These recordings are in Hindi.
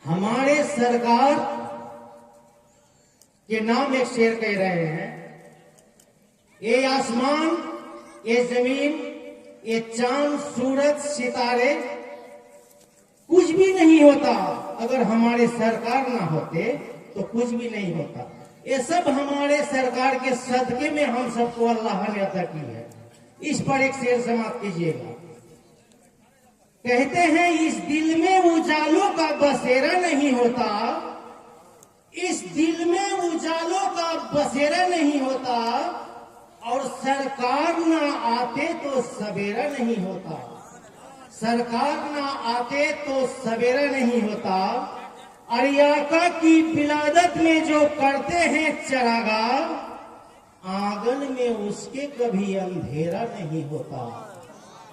हमारे सरकार के नाम एक शेर कह रहे हैं, ये आसमान, ये जमीन, ये चांद, सूरज, सितारे कुछ भी नहीं होता अगर हमारे सरकार ना होते तो कुछ भी नहीं होता। ये सब हमारे सरकार के सदके में हम सबको अल्लाह ने अता की है। इस पर एक शेर समाप्त कीजिएगा। कहते हैं इस दिल में उजालों का बसेरा नहीं होता, इस दिल में उजालों का बसेरा नहीं होता, और सरकार ना आते तो सवेरा नहीं होता, सरकार ना आते तो सवेरा नहीं होता। अरियाका की विलादत में जो करते हैं चरागाह, आंगन में उसके कभी अंधेरा नहीं होता,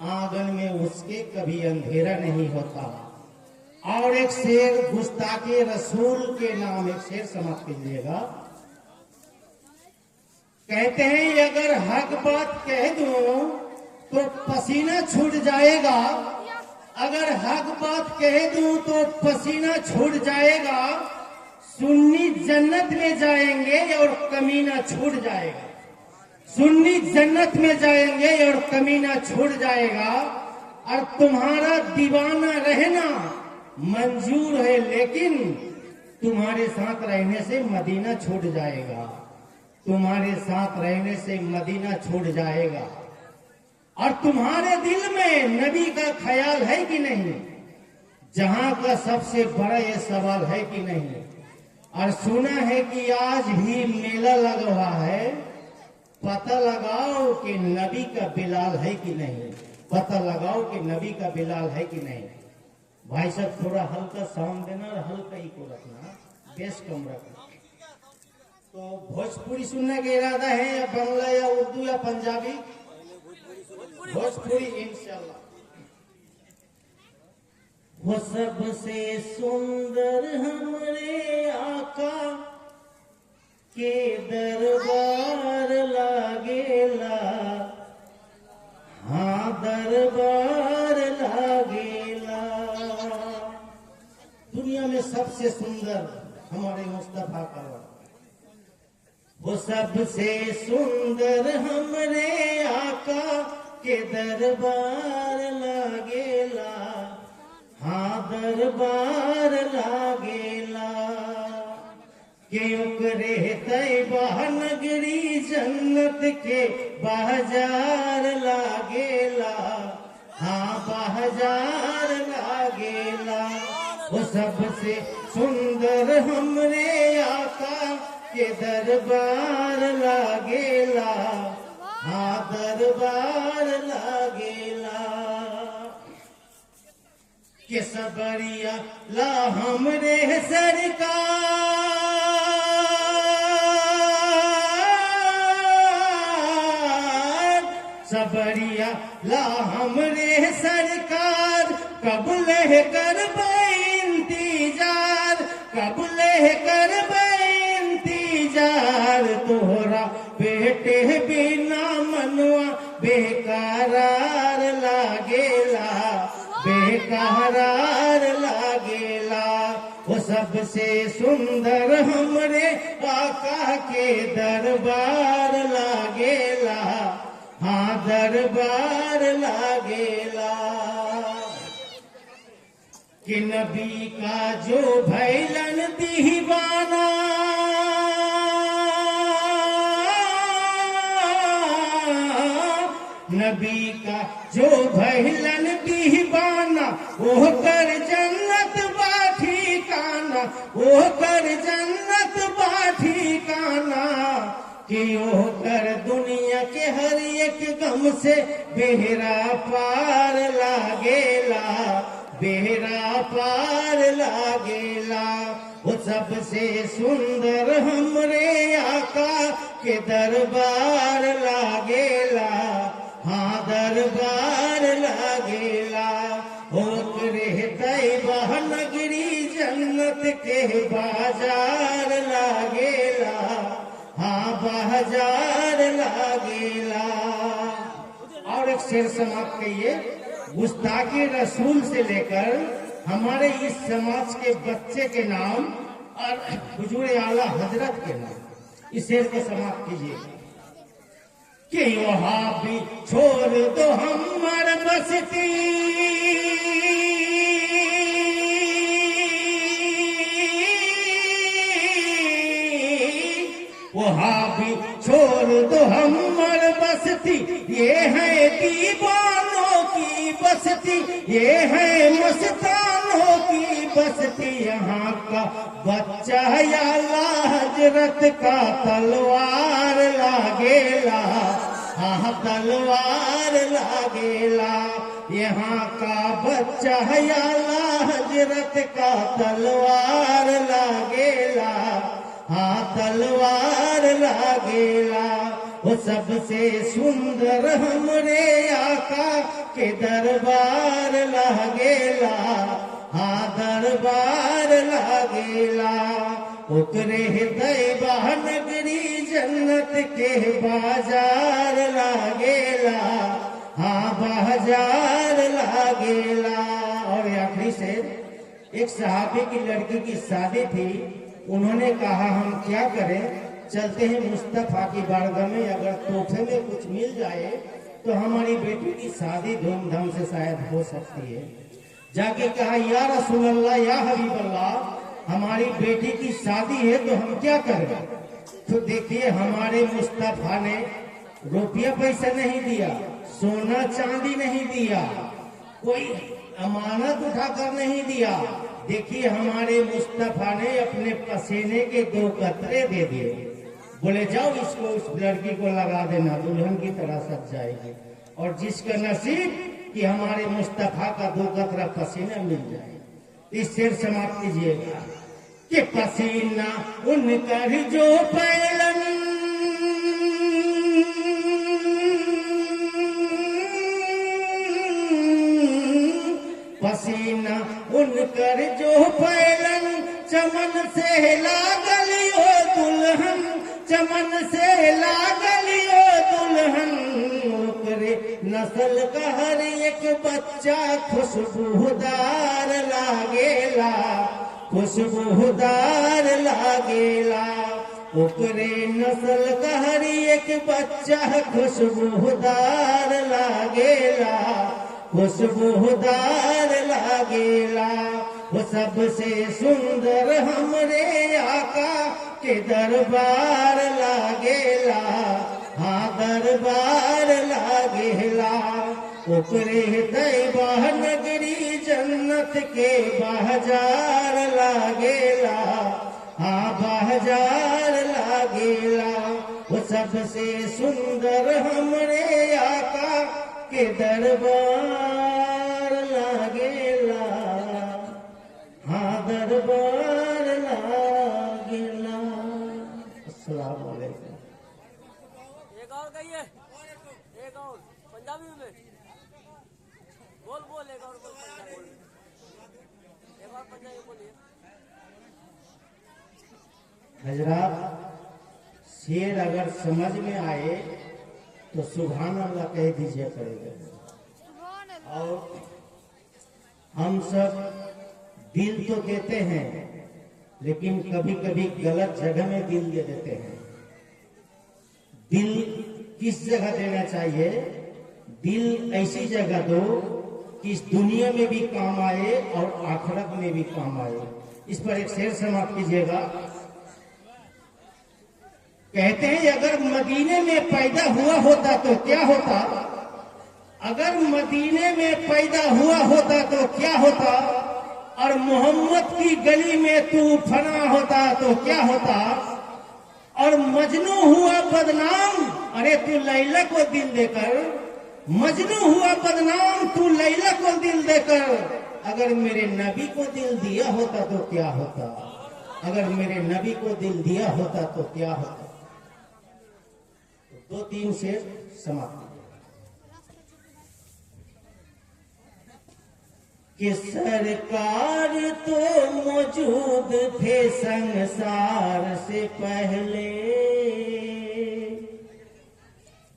आंगन में उसके कभी अंधेरा नहीं होता। और एक शेर गुस्ताखे रसूल के नाम एक शेर समाप्त कीजिएगा। कहते हैं अगर हक बात कह दूं तो पसीना छूट जाएगा, अगर हक बात कह दूं तो पसीना छूट जाएगा, सुन्नी जन्नत में जाएंगे और कमीना छूट जाएगा, सुन्नी जन्नत में जाएंगे और कमीना छूट जाएगा। और तुम्हारा दीवाना रहना मंजूर है, लेकिन तुम्हारे साथ रहने से मदीना छूट जाएगा, तुम्हारे साथ रहने से मदीना छूट जाएगा। और तुम्हारे दिल में नबी का ख्याल है कि नहीं, जहां का सबसे बड़ा ये सवाल है कि नहीं। और सुना है कि आज भी मेला लगा हुआ है, पता लगाओ कि नबी का बिलाल है कि नहीं, पता लगाओ कि नबी का बिलाल है कि नहीं। भाई साहब थोड़ा हल्का साउंड देना और हल्का ही को रखना, बेस कम रखना। तो भोजपुरी सुनने का इरादा है या बांग्ला या उर्दू या पंजाबी? भोजपुरी इंशाल्लाह। वो सबसे सुंदर हमरे आका के दरबार लागेला, हाँ दरबार लागेला। दुनिया में सबसे सुंदर हमारे मुस्तफा का, वो सबसे सुंदर हमरे आका के दरबार लागेला, हाँ दरबार लागेला। के ओकरे तैबा नगरी जन्नत के बाजार लागेला, हाँ बाजार लागेला। वो सबसे सुंदर हमरे आका के दरबार लागेला, हाँ दरबार लागेला। के सबरिया ला हमरे सरकार, सबरिया ला हमरे सरकार, कब ले कर इंतजार, कब ले कर इंतजार। तोहरा बेटे बिना मनवा बेकरार लागेला, बेकरार लागेला। वो सबसे सुंदर हमरे आका के दरबार लागेला, हाँ दरबार लागेला। कि नबी का जो भैलन दीवाना, नबी का जो भैलन दीवाना, वो कर जन्नत बाठी काना, वो कर जन्नत बाठी काना। कि वो कर दुनिया के हर एक गम से बेहरा पार लागेला, बेहरा पार लागेला। वो सबसे सुंदर हमरे आका के दरबार लागेला, हाँ दरबार लागेला। ओकरे तैबा नगरी जन्नत के बाजार लागेला, हाँ बाजार लागेला। और एक शेर समाप्त कहिए। गुस्ताखी रसूल से लेकर हमारे इस समाज के बच्चे के नाम और हुजूर आला हजरत के नाम इस शेर को समाप्त कीजिए कि वहां भी छोड़ दो हमार बस्ती, वहां भी छोड़ दो हमार बस्ती, ये है दीवानों की बस्ती, ये है मस्तानों की बस्ती। यहाँ का बच्चा आला हजरत का तलवार लागेला, हाँ तलवार लागेला। यहाँ का बच्चा आला हजरत का तलवार लागेला, हाँ तलवार लागेला। वो सबसे सुंदर हमरे आका के दरबार लागेला, हाँ दरबार लागेला। ओकरे दैबा नगरी जन्नत के बाजार लागेला, हाँ बाजार लागेला। और आखिरी से एक सहाबी की लड़की की शादी थी, उन्होंने कहा हम क्या करें, चलते हैं मुस्तफा की बारगाह में, अगर तोहफे में कुछ मिल जाए तो हमारी बेटी की शादी धूमधाम से शायद हो सकती है। जाके कहा या रसूल अल्लाह या हबीब अल्लाह, हमारी बेटी की शादी है तो हम क्या करें। तो देखिए हमारे मुस्तफा ने रुपया पैसा नहीं दिया, सोना चांदी नहीं दिया, कोई अमानत उठाकर नहीं दिया। देखिए हमारे मुस्तफा ने अपने पसीने के 2 कतरे दे दिए, बोले जाओ इसको उस लड़की को लगा देना, दुल्हन की तरह सज जाएगी। और जिसका नसीब कि हमारे मुस्तफा का 2 कतरा पसीना मिल जाए। इस शेर समाप्त कीजिएगा कि पसीना उनकर जो पैलन, पसीना उनकर जो पैलन, चमन से लागली ओ दुल्हन, चमन से लागली ओ दुल्हन। ओकरे नस्ल का हर एक बच्चा खुशबूदार लागेला, खुशबूदार लागेला। ओकरे नस्ल का हर एक बच्चा खुशबूदार लागेला, खुशबूदार लागेला। वो सबसे सुंदर हमरे आका के दरबार लागेला, हाँ दरबार लागेला। ओकरे दैबा नगरी जन्नत के बाजार लागेला, हाँ बाजार लागेला। वो सबसे सुंदर हमरे आका के दरबार लागेला, हाँ दरबार लागेला। अस्सलाम वालेकुम। एक और कहिए, एक और पंजाबी में बोल बोल, एक और पंजाबी बोल, एक और पंजाबी बोलिए। हजरात शेर अगर समझ में आए तो सुभान अल्लाह कह दीजिए करेगा। और हम सब दिल तो देते हैं लेकिन कभी कभी गलत जगह में दिल दे देते हैं। दिल किस जगह देना चाहिए? दिल ऐसी जगह दो कि इस दुनिया में भी काम आए और आखिरत में भी काम आए। इस पर एक शेर समाप्त कीजिएगा। कहते हैं अगर मदीने में पैदा हुआ होता तो क्या होता, अगर मदीने में पैदा हुआ होता तो क्या होता, और मोहम्मद की गली में तू फना होता तो क्या होता, और मजनू हुआ बदनाम, अरे तू लैला को दिल देकर, मजनू हुआ बदनाम तू लैला को दिल देकर, अगर मेरे नबी को दिल दिया होता तो क्या होता, अगर मेरे नबी को दिल दिया होता तो क्या होता। 2-3 शेर समाप्त कि सरकार तो मौजूद थे संसार से पहले,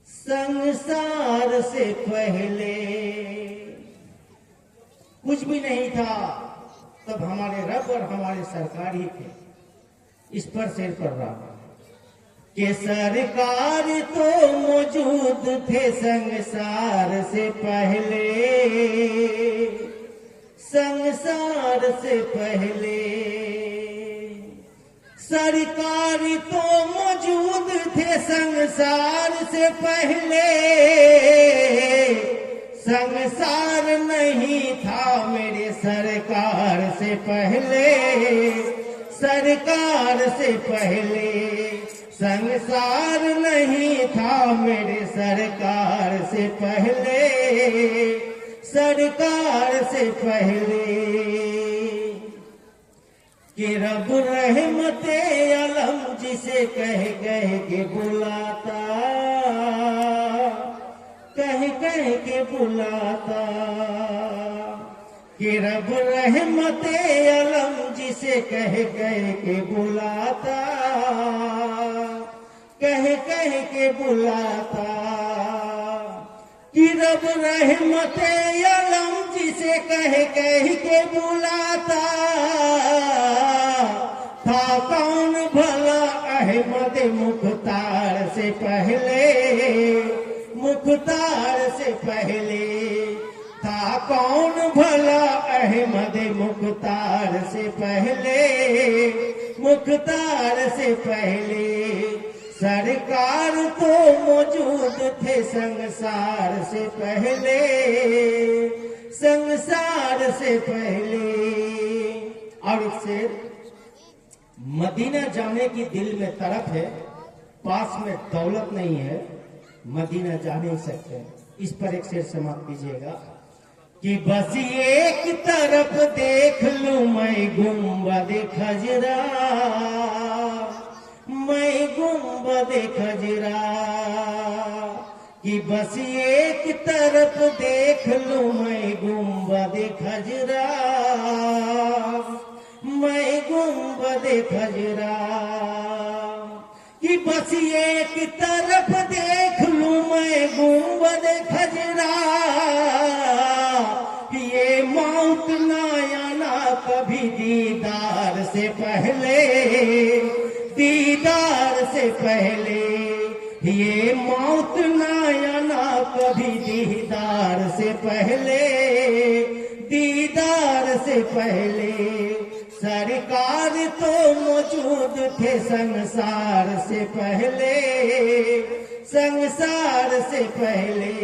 संसार से पहले कुछ भी नहीं था, तब हमारे रब और हमारे सरकार ही थे। इस पर शेर पड़ रहा कि सरकार तो मौजूद थे संसार से पहले, संसार से पहले। सरकार तो मौजूद थे संसार से पहले, संसार नहीं था मेरे सरकार से पहले, सरकार से पहले। संसार नहीं था मेरे सरकार से पहले, सरकार से पहले। कि रब रहमते अलम जिसे कह कह के बुलाता, कह कह के बुलाता। कि रब रहमते अलम जिसे कह कह के बुलाता, कह कह के बुलाता। कि रब रहमते अलम जिसे कह कह के बुलाता, था कौन भला अहमद मुख्तार से पहले, मुख्तार से पहले। था कौन भला अहमद मुख्तार से पहले, मुख्तार से पहले। सरकार तो मौजूद थे संसार से पहले, संसार से पहले। और एक शेर, मदीना जाने की दिल में तड़प है, पास में दौलत नहीं है, मदीना जा नहीं सकते। इस पर एक शेर समाप्त कीजिएगा कि बस एक तरफ देख लूं मैं गुंबद खजरा, मैं गुंबद खजरा। कि बस एक तरफ देख लूं मैं गुंबद खजरा, मैं गुंबद खजरा। कि बस एक तरफ देख लूं मैं गुंबद खजरा। ये मौत ना आना कभी दीदार से पहले, दीदार से पहले। ये मौत ना आना कभी दीदार से पहले, दीदार से पहले। सरकार तो मौजूद थे संसार से पहले, संसार से पहले।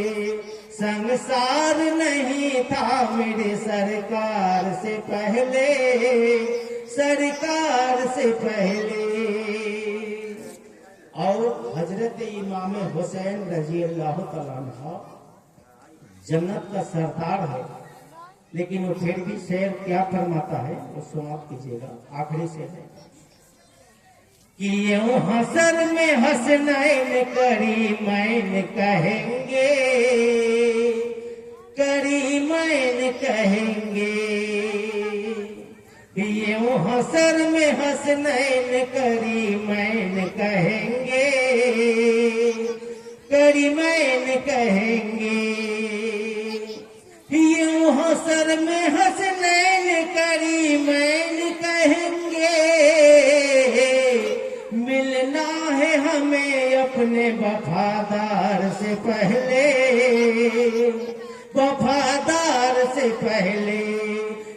संसार नहीं था मेरे सरकार से पहले, सरकार से पहले। और हजरत इमाम हुसैन रजी अल्लाह तआला अन्हु जन्नत का सरदार है, लेकिन वो फिर भी शेर क्या फरमाता है वो समाप्त कीजिएगा। आखिरी शेर है कि यूं हसर में हसनैन करीमैन कहेंगे, करीमैन कहेंगे। यूं हसर में हसनैन करीमैन कहेंगे, करीमैन कहेंगे। यूं हसर में हसनैन करीमैन कहेंगे। मिलना है हमें अपने वफादार से पहले, वफादार से पहले।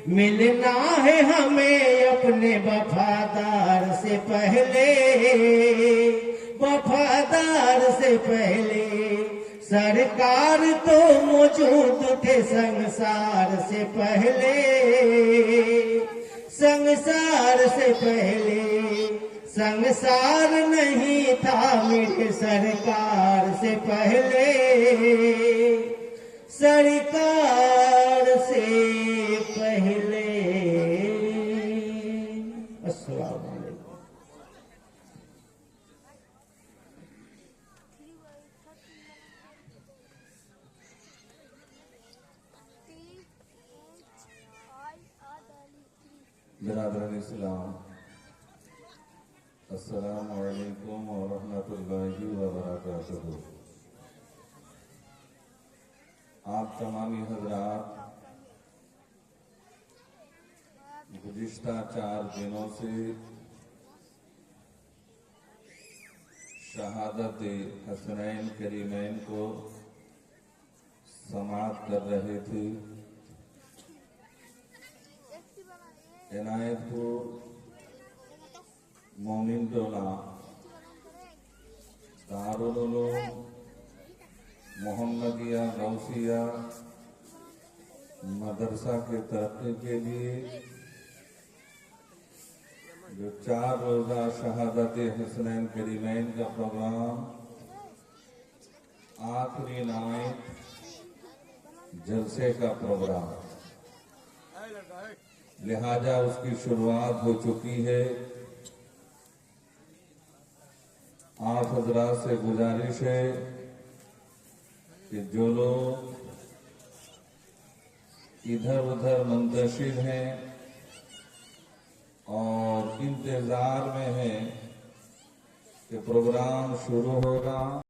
मिलना है हमें अपने वफादार से पहले, वफादार से पहले। सरकार तो मौजूद थे संसार से पहले, संसार से पहले। संसार नहीं था मेरे सरकार से पहले, सरकार से पहले। अस्सलाम वालेकुम। बिरादरान इस्लाम, अस्सलामु अलैकुम व रहमतुल्लाहि व बरकातुहू। आप तमामी हजरात गुज़िश्ता 4 दिनों से शहादत हसनैन करीमैन को समाप्त कर रहे थे। इनायतपुर मोमिन टोला दारुल उलूम मोहम्मदिया गौसिया मदरसा के तरक्की के लिए जो 4 रोजा शहादत हसनैन करीमैन का प्रोग्राम आखिरी नाइट जलसे का प्रोग्राम, लिहाजा उसकी शुरुआत हो चुकी है। आप हजरात से गुजारिश है कि जो लोग इधर उधर मुंतशिर हैं और इंतजार में हैं कि प्रोग्राम शुरू होगा,